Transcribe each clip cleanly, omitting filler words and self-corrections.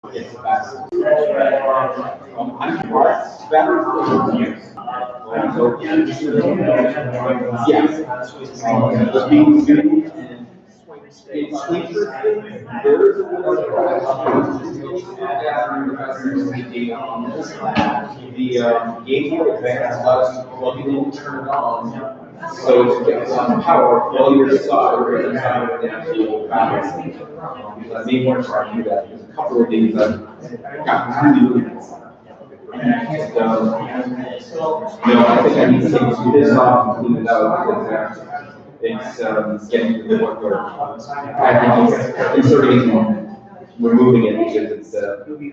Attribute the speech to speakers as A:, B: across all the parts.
A: It's the best. I'm better for years. So, yeah, just being student and sleeper. There's a the game boy advance allows you to plug it in and turn it on. So it gets power while you're soldering and soldering the actual battery. I may want to try to do that. There's a couple of things I've gotten really good at. And, I think I need to take this off and clean it out because it's getting to the point where I think inserting it, removing it because it's we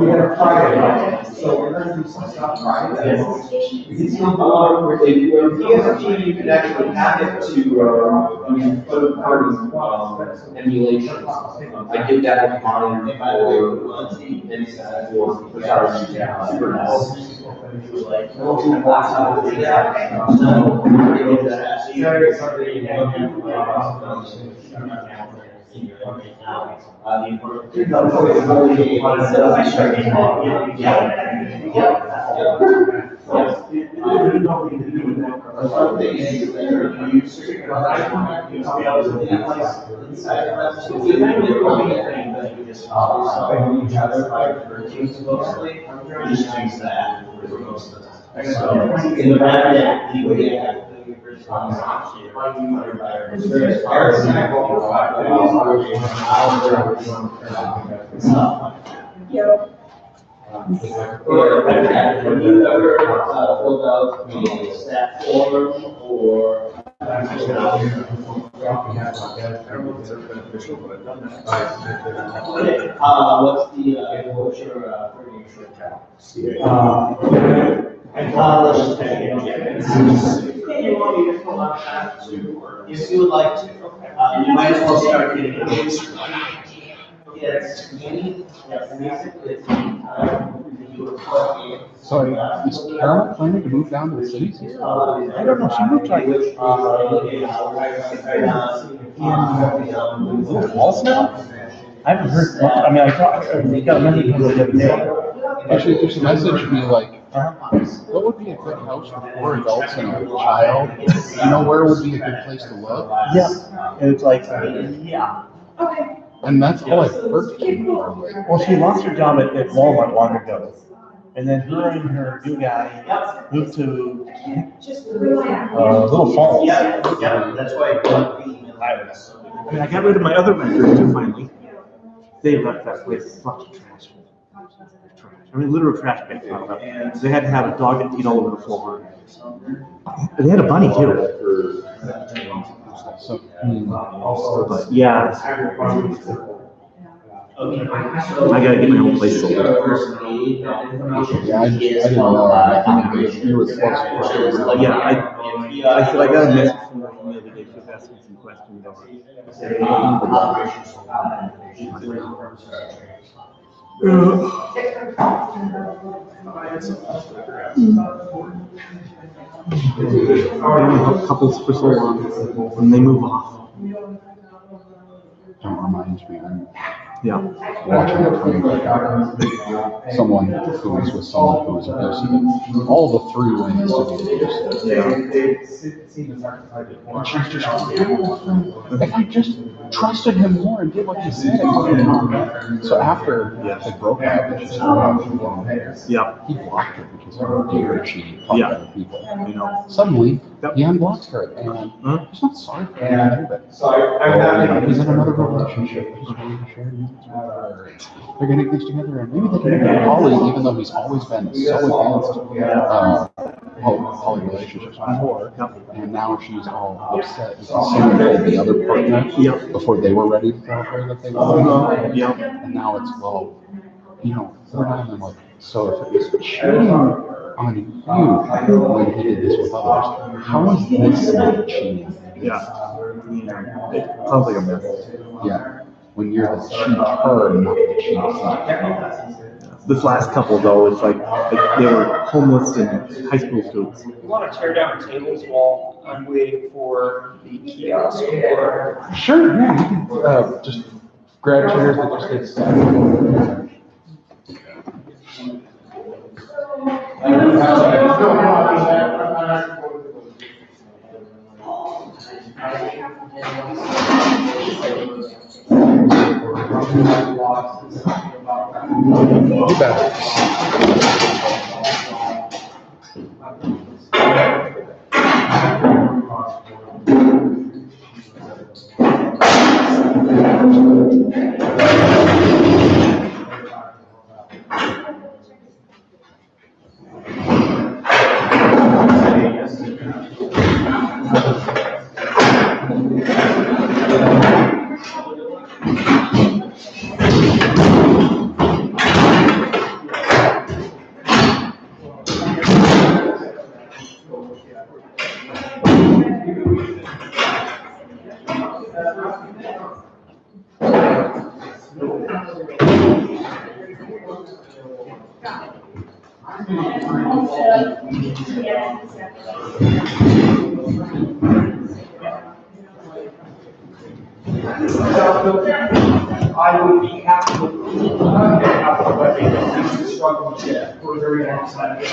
A: had a Friday, so we're going to do some stuff Friday. PSP, you can actually add it to third party emulations. I did that with mine what's your Furry let's just take it. You want me to pull out that too? If you would like to, you might as well start getting it.
B: Sorry, is Carol planning to move down to the cities?
C: I don't know. She moved like in Walls now. I haven't heard much. I mean, I got a message from the other day.
B: Actually, there's a message to be like, what would be a good house for 4 adults and a child? You know, where would be a good place to live?
C: Yeah, and it's like, yeah.
B: And that's all I've heard.
C: Well, she lost her job at Walmart long ago. And then her and her new guy moved to Little Falls.
A: Yeah, that's why
C: I mean, I got rid of my other renters too finally. They left that place fucking trash. I mean, literal trash bag. They had to have a dog that peed all over the floor. And they had a bunny too.
B: So,
C: but yeah. I gotta get my own place sold.
B: Yeah, I didn't know. You were close.
C: Yeah, I said I got a message from the other day. She was asking some questions on couples for so long, and they move off.
B: Don't remind me.
C: Yeah.
B: Watching a train someone who was with someone who was abusive. All the 3 ways to be abusive. If I just trusted him more and did what he said, it would have been. So after they broke up, he blocked her because how dare she talk to other people.
C: You know,
B: suddenly he unblocks her, and he's not sorry for her. He's in another relationship. He's going to share music with her. They're getting things together, and maybe they can make a poly, even though he's always been so against poly relationships before. And now she's all upset and concerned with the other partner before they were ready to tell her that they wanted to go. And now it's, well, you know, we're not even like, so if it was cheating on you when he did this with others, how is this not cheating?
C: Yeah. It sounds like a mess.
B: Yeah. When you're the cheater, not the cheater.
C: This last couple, though, it's like they were homeless and high school students.
D: You want to tear down tables while I'm waiting for the kiosk? Or...
B: Sure, yeah, you can just grab chairs that just get stuck. You bet.
E: I would be happy with the struggle to we're very outside.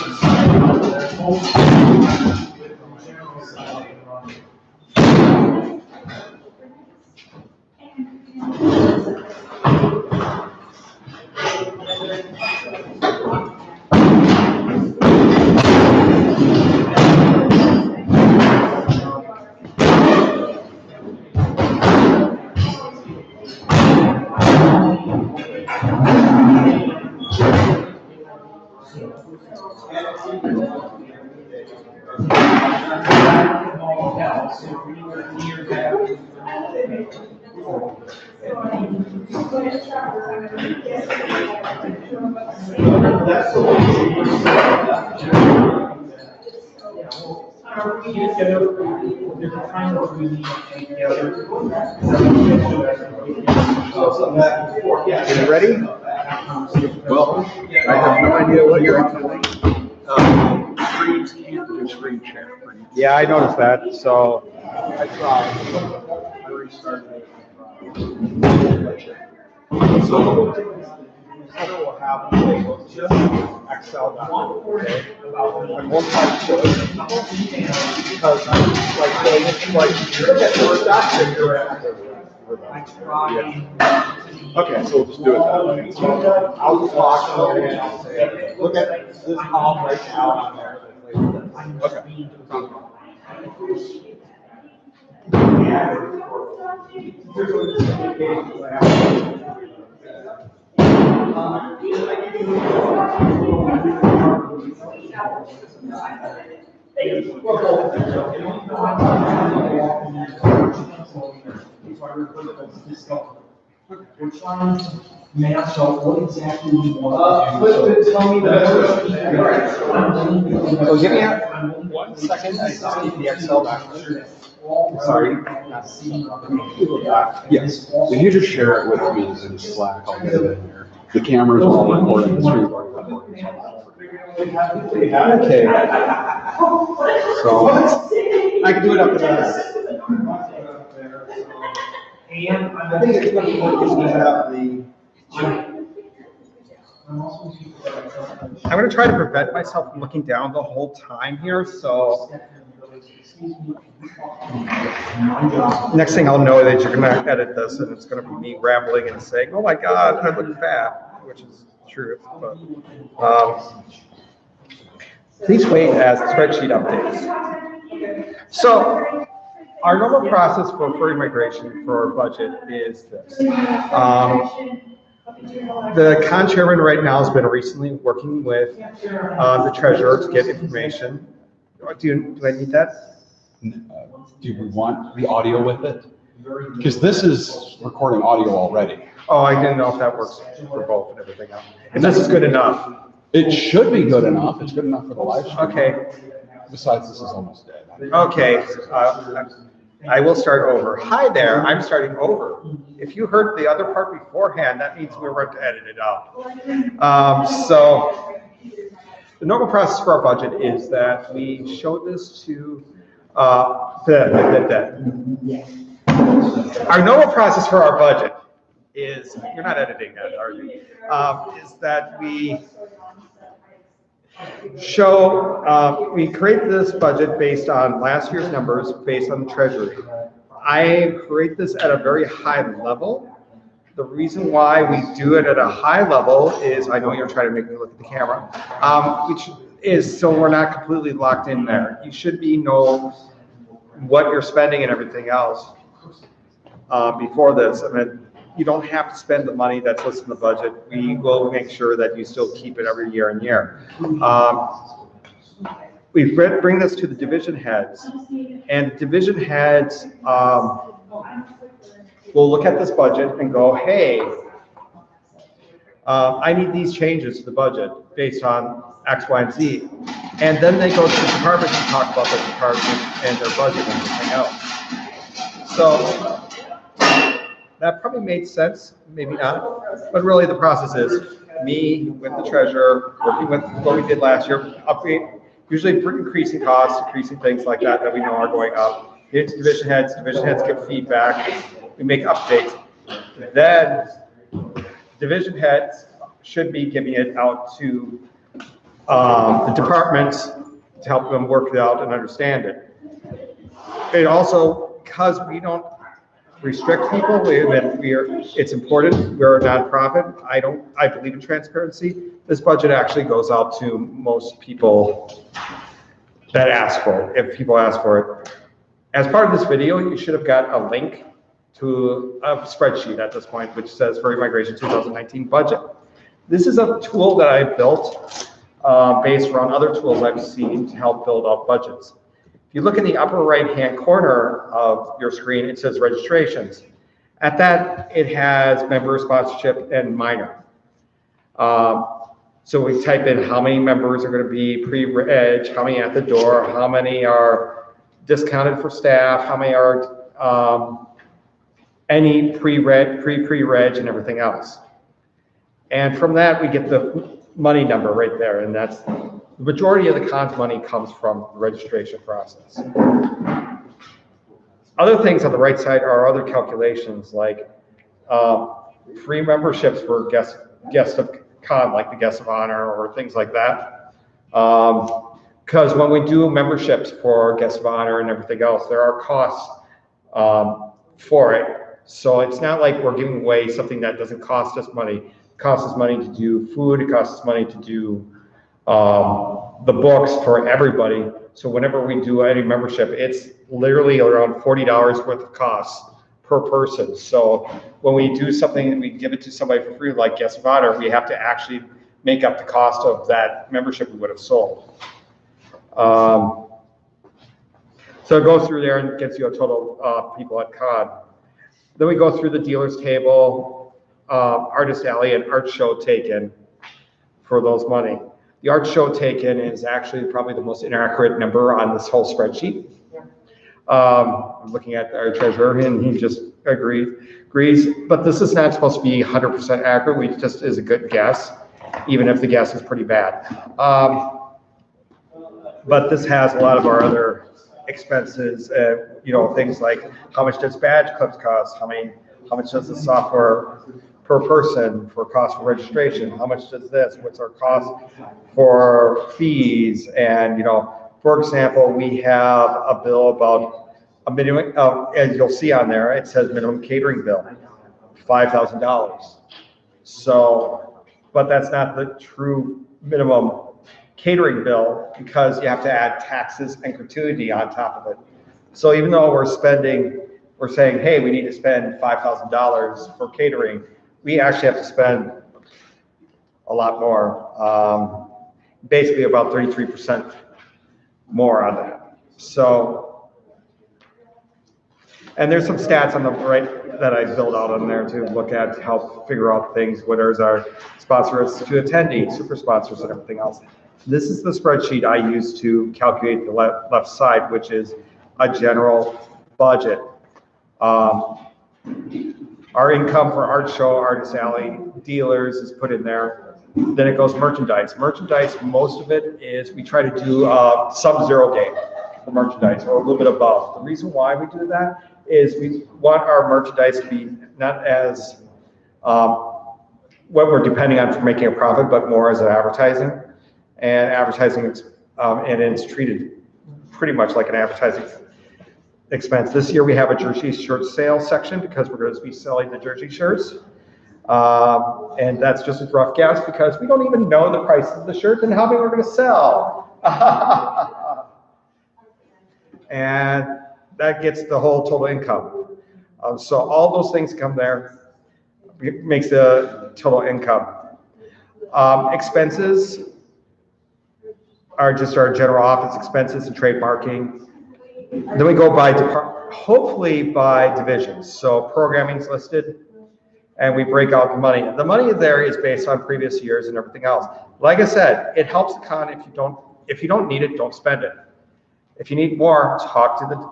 F: You ready? Well, I have no idea what you're doing.
B: Screens can't do screen share.
F: Yeah, I noticed that. So
B: I tried. I restarted it.
F: So we'll have just Excel document, okay? And we'll type this because I'm like Word document you're at. Yeah. Okay, so we'll just do it that way. So I'll just walk over and I'll say, look at this column right now on there. Okay.
E: We're trying to match out what exactly we want to do. Tell me
F: So give me 1 second. I just need the Excel document. Sorry.
B: Yes. If you just share it with me in Slack, I'll get it in here. The cameras are all recording, the screen are recording.
F: Okay. So I can do it up to that.
E: And
F: I think it's going to be good to have the. I'm going to try to prevent myself from looking down the whole time here. So next thing I'll know that you're going to edit this, and it's going to be me rambling and saying, "Oh my God, I look fat," which is the truth. But please wait as the spreadsheet updates. So our normal process for Furry Migration for our budget is this. The con chairman right now has been recently working with the treasurer to get information. Do I need that?
B: Do we want the audio with it? Because this is recording audio already.
F: Oh, I didn't know if that works for both and everything else. And this is good enough.
B: It should be good enough. It's good enough for the live stream.
F: Okay.
B: Besides, this is almost dead.
F: Okay. I will start over. Hi there, I'm starting over. If you heard the other part beforehand, that means we were going to edit it out. So the normal process for our budget is that we show this to our normal process for our budget is, you're not editing that, are you? Is that we we create this budget based on last year's numbers, based on the treasury. I create this at a very high level. The reason why we do it at a high level is, I know you're trying to make me look at the camera, which is so we're not completely locked in there. You should know what you're spending and everything else before this. I mean, you don't have to spend the money that's listed in the budget. We will make sure that you still keep it every year and year. We bring this to the division heads, and division heads will look at this budget and go, hey, I need these changes to the budget based on X, Y, and Z. And then they go to the department and talk about the department and their budget and everything else. So that probably made sense, maybe not. But really the process is me with the treasurer, working with what we did last year, usually increasing costs, increasing things like that we know are going up. Get to division heads give feedback, we make updates. Then division heads should be giving it out to the departments to help them work it out and understand it. It also, because we don't restrict people, it's important, we're a nonprofit, I believe in transparency. This budget actually goes out to most people that ask for it, if people ask for it. As part of this video, you should have got a link to a spreadsheet at this point, which says Furry Migration 2019 budget. This is a tool that I built based around other tools I've seen to help build out budgets. If you look in the upper right-hand corner of your screen, it says registrations. At that, it has member sponsorship and minor. So we type in how many members are going to be pre-reg, how many at the door, how many are discounted for staff, how many are any pre-reg and everything else. And from that, we get the money number right there, and that's the majority of the cons money comes from the registration process. Other things on the right side are other calculations like free memberships for guests of con, like the guests of honor or things like that. Because when we do memberships for guests of honor and everything else, there are costs for it. So it's not like we're giving away something that doesn't cost us money. It costs us money to do food, it costs us money to do the books for everybody. So whenever we do any membership, it's literally around $40 worth of costs per person. So when we do something and we give it to somebody for free, like guest of honor, we have to actually make up the cost of that membership we would have sold. So it goes through there and gets you a total people at con. Then we go through the dealers table, artist alley and art show taken for those money. The art show taken is actually probably the most inaccurate number on this whole spreadsheet. I'm looking at our treasurer and he just agrees, but this is not supposed to be 100% accurate. We just is a good guess, even if the guess is pretty bad. But this has a lot of our other expenses, things like how much does badge clips cost? How much does the software per person for cost for registration? How much does this? What's our cost for fees? And for example, we have a bill about a minimum, as you'll see on there, it says minimum catering bill, $5,000. So, but that's not the true minimum catering bill because you have to add taxes and gratuity on top of it. So even though we're saying, hey, we need to spend $5,000 for catering, we actually have to spend a lot more, basically about 33% more on that. So, and there's some stats on the right that I build out on there to look at to help figure out things, whether our sponsors to attendees, super sponsors and everything else. This is the spreadsheet I use to calculate the left side, which is a general budget. Our income for art show, artist alley, dealers is put in there. Then it goes merchandise. Merchandise, most of it is we try to do sub-zero game for merchandise or a little bit above. The reason why we do that is we want our merchandise to be not as what we're depending on for making a profit, but more as an advertising. And advertising, and it's treated pretty much like an advertising expense. This year we have a jersey shirt sale section because we're going to be selling the jersey shirts. And that's just a rough guess because we don't even know the price of the shirt and how many we're going to sell. And that gets the whole total income. So all those things come there, makes the total income. Expenses are just our general office expenses and trademarking. Then we go by hopefully by divisions. So programming's listed, and we break out the money. The money there is based on previous years and everything else. Like I said, it helps the con if you don't need it, don't spend it. If you need more, talk to the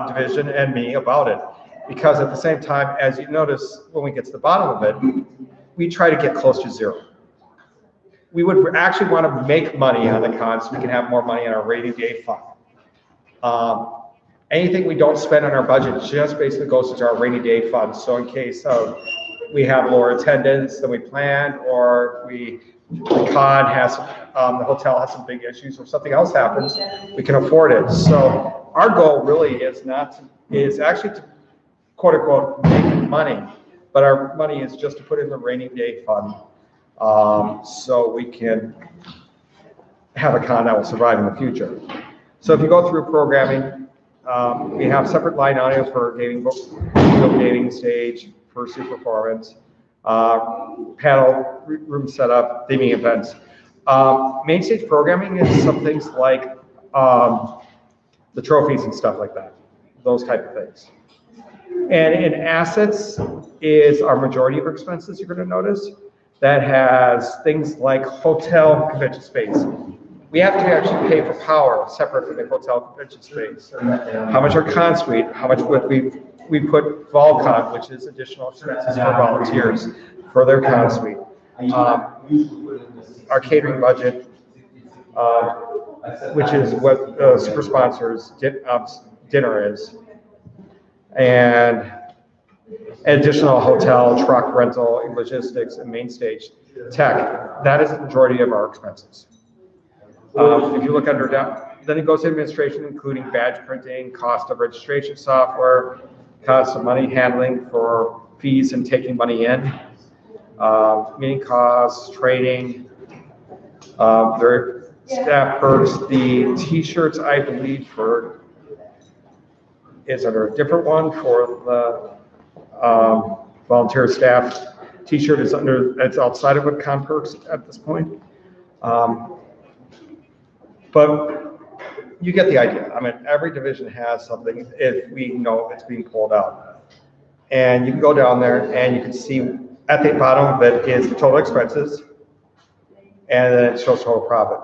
F: division and me about it. Because at the same time, as you notice, when we get to the bottom of it, we try to get close to zero. We would actually want to make money on the con so we can have more money in our rainy day fund. Anything we don't spend on our budget just basically goes into our rainy day fund. So in case we have lower attendance than we planned, or the con has, the hotel has some big issues, or something else happens, we can afford it. So our goal really is actually to quote unquote make money, but our money is just to put in the rainy day fund, so we can have a con that will survive in the future. So if you go through programming, we have separate line items for gaming stage, first performance, panel room setup, theming events. Main stage programming is some things like the trophies and stuff like that, those type of things. And in assets is our majority of our expenses, you're going to notice. That has things like hotel convention space. We have to actually pay for power separate from the hotel convention space. How much our con suite, how much we put VolCon, which is additional expenses for volunteers for their con suite. Our catering budget, which is what the super sponsors dinner is. And additional hotel, truck rental, logistics, and main stage tech. That is the majority of our expenses. If you look under that, then it goes to administration, including badge printing, cost of registration software, cost of money handling for fees and taking money in, meeting costs, training, their staff perks. The t-shirts, I believe, is under a different one for the volunteer staff. T-shirt is it's outside of what con perks at this point. But you get the idea. I mean, every division has something if we know it's being pulled out. And you can go down there and you can see at the bottom of it is the total expenses, and then it shows total profit.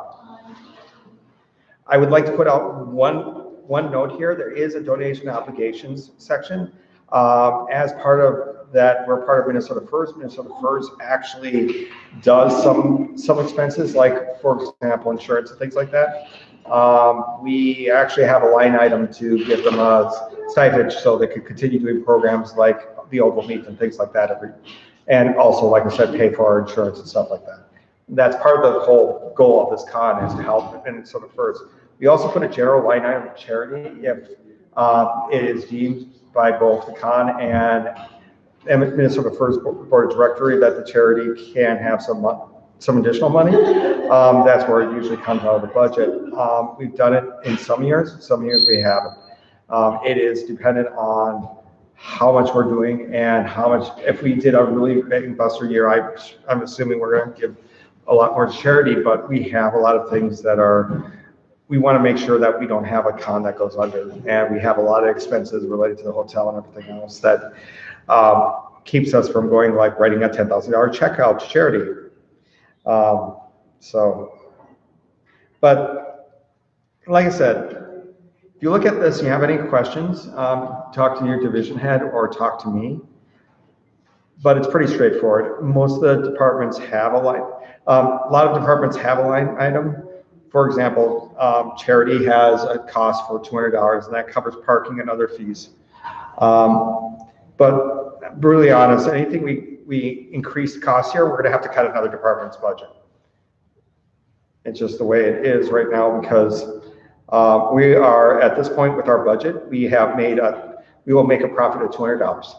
F: I would like to put out one note here. There is a donation obligations section. As part of that, we're part of Minnesota First. Minnesota First actually does some expenses, like, for example, insurance and things like that. We actually have a line item to give them a stipend so they could continue doing programs like the Oval Meet and things like that. And also, like I said, pay for our insurance and stuff like that. That's part of the whole goal of this con, is to help Minnesota First. We also put a general line item of charity if it is deemed by both the con and Minnesota First Board of Directory that the charity can have some additional money. That's where it usually comes out of the budget. We've done it in some years we haven't. It is dependent on how much we're doing and how much. If we did a really big buster year, I'm assuming we're going to give a lot more to charity, but we have a lot of things that we want to make sure that we don't have a con that goes under, and we have a lot of expenses related to the hotel and everything else that keeps us from going, like writing a $10,000 check out to charity. But like I said, if you look at this and you have any questions, talk to your division head or talk to me. But it's pretty straightforward. Most of the departments have a line. A lot of departments have a line item. For example, charity has a cost for $200, and that covers parking and other fees. But really honest, anything we increase costs here, we're gonna have to cut another department's budget. It's just the way it is right now because we are at this point with our budget, we will make a profit of $200.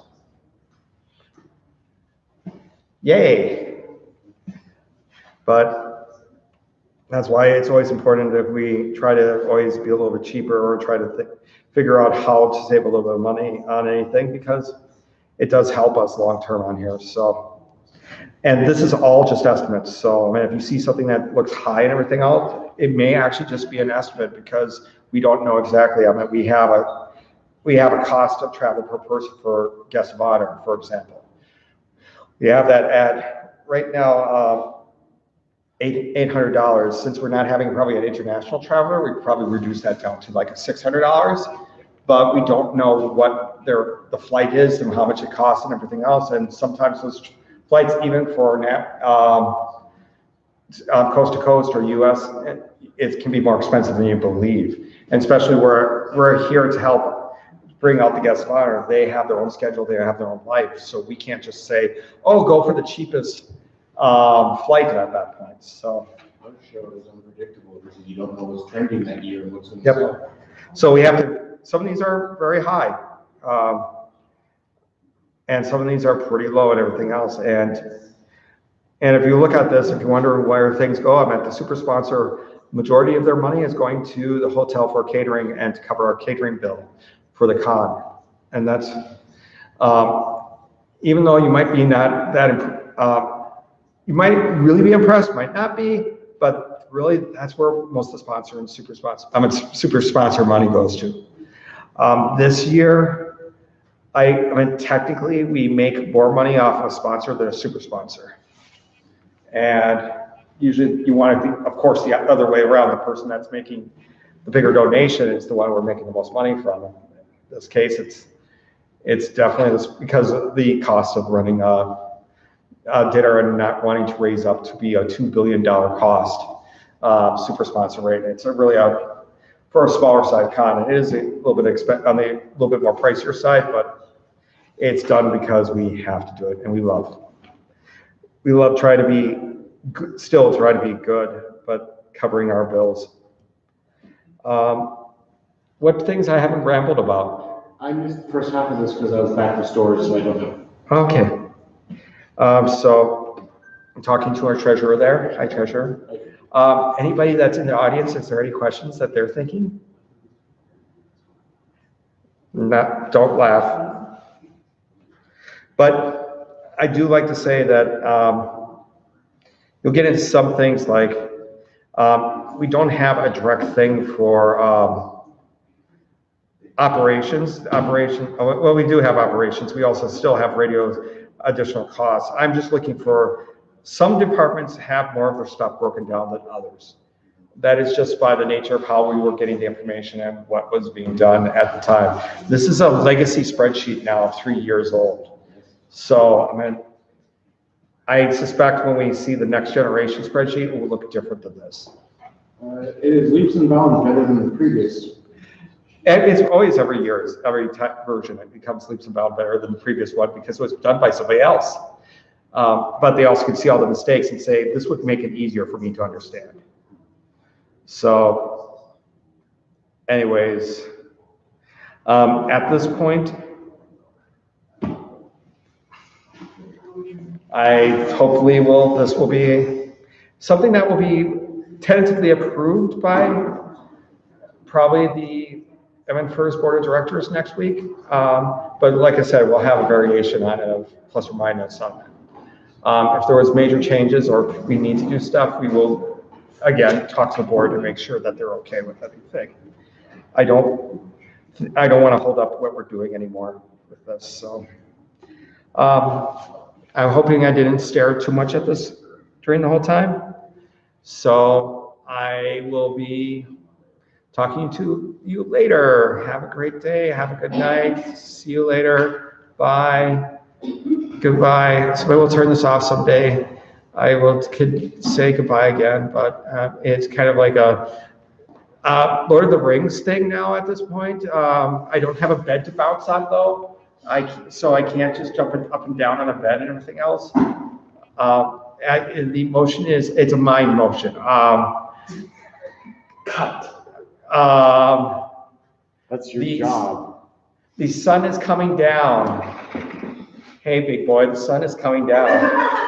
F: Yay! But that's why it's always important that we try to always be a little bit cheaper or try to figure out how to save a little bit of money on anything because it does help us long-term on here. So, and this is all just estimates. So, I mean, if you see something that looks high and everything else, it may actually just be an estimate because we don't know exactly. I mean, we have a cost of travel per person for guest of honor, for example. We have that at right now $800. Since we're not having probably an international traveler, we probably reduce that down to like $600. But we don't know what the flight is and how much it costs and everything else. And sometimes those flights, even for coast to coast or US, it can be more expensive than you believe. And especially we're here to help bring out the guests of honor. They have their own schedule, they have their own life. So we can't just say, oh, go for the cheapest flight at that point. So
B: our show is unpredictable because you don't know what's trending that year and what's in the
F: yep. So we have to, some of these are very high. And some of these are pretty low and everything else. And if you look at this, if you're wondering where things go, I'm at the super sponsor, majority of their money is going to the hotel for catering and to cover our catering bill for the con. And that's, even though you might be not that, you might really be impressed, might not be, but really that's where most of the sponsor and super sponsor money goes to. This year, I mean, technically we make more money off of a sponsor than a super sponsor. And usually you want to be, of course, the other way around, the person that's making the bigger donation is the one we're making the most money from. In this case, it's definitely this because of the cost of running a dinner and not wanting to raise up to be a $2 billion cost super sponsor rate. It's really for a smaller side con, it is a little bit on a little bit more pricier side, but it's done because we have to do it, and we love trying to be still try to be good, but covering our bills. What things I haven't rambled about?
B: I missed the first half of this because I was back to storage, so I don't know.
F: Okay. So I'm talking to our treasurer there. Hi, treasurer. Anybody that's in the audience, is there any questions that they're thinking? Don't laugh. But I do like to say that you'll get into some things like we don't have a direct thing for operations. Well, we do have operations. We also still have radio additional costs. I'm just looking for, some departments have more of their stuff broken down than others. That is just by the nature of how we were getting the information and what was being done at the time. This is a legacy spreadsheet now, 3 years old. So, I mean, I suspect when we see the next generation spreadsheet, it will look different than this.
B: It is leaps and bounds better than the previous.
F: And it's always every year, every version, it becomes leaps and bounds better than the previous one because it was done by somebody else. But they also can see all the mistakes and say, this would make it easier for me to understand. So, anyways, at this point, this will be something that will be tentatively approved by probably the Furry's Board of Directors next week. But like I said, we'll have a variation on it of plus or minus on that. If there was major changes or we need to do stuff, we will, again, talk to the board to make sure that they're okay with everything. I don't want to hold up what we're doing anymore with this. So I'm hoping I didn't stare too much at this during the whole time. So I will be talking to you later. Have a great day. Have a good night. See you later. Bye. Goodbye. Somebody will turn this off someday. I will say goodbye again, but it's kind of like a Lord of the Rings thing now at this point. I don't have a bed to bounce on though. so I can't just jump up and down on a bed and everything else. The motion is, it's a mind motion. Cut.
B: That's your job.
F: The sun is coming down. Hey, big boy, the sun is coming down.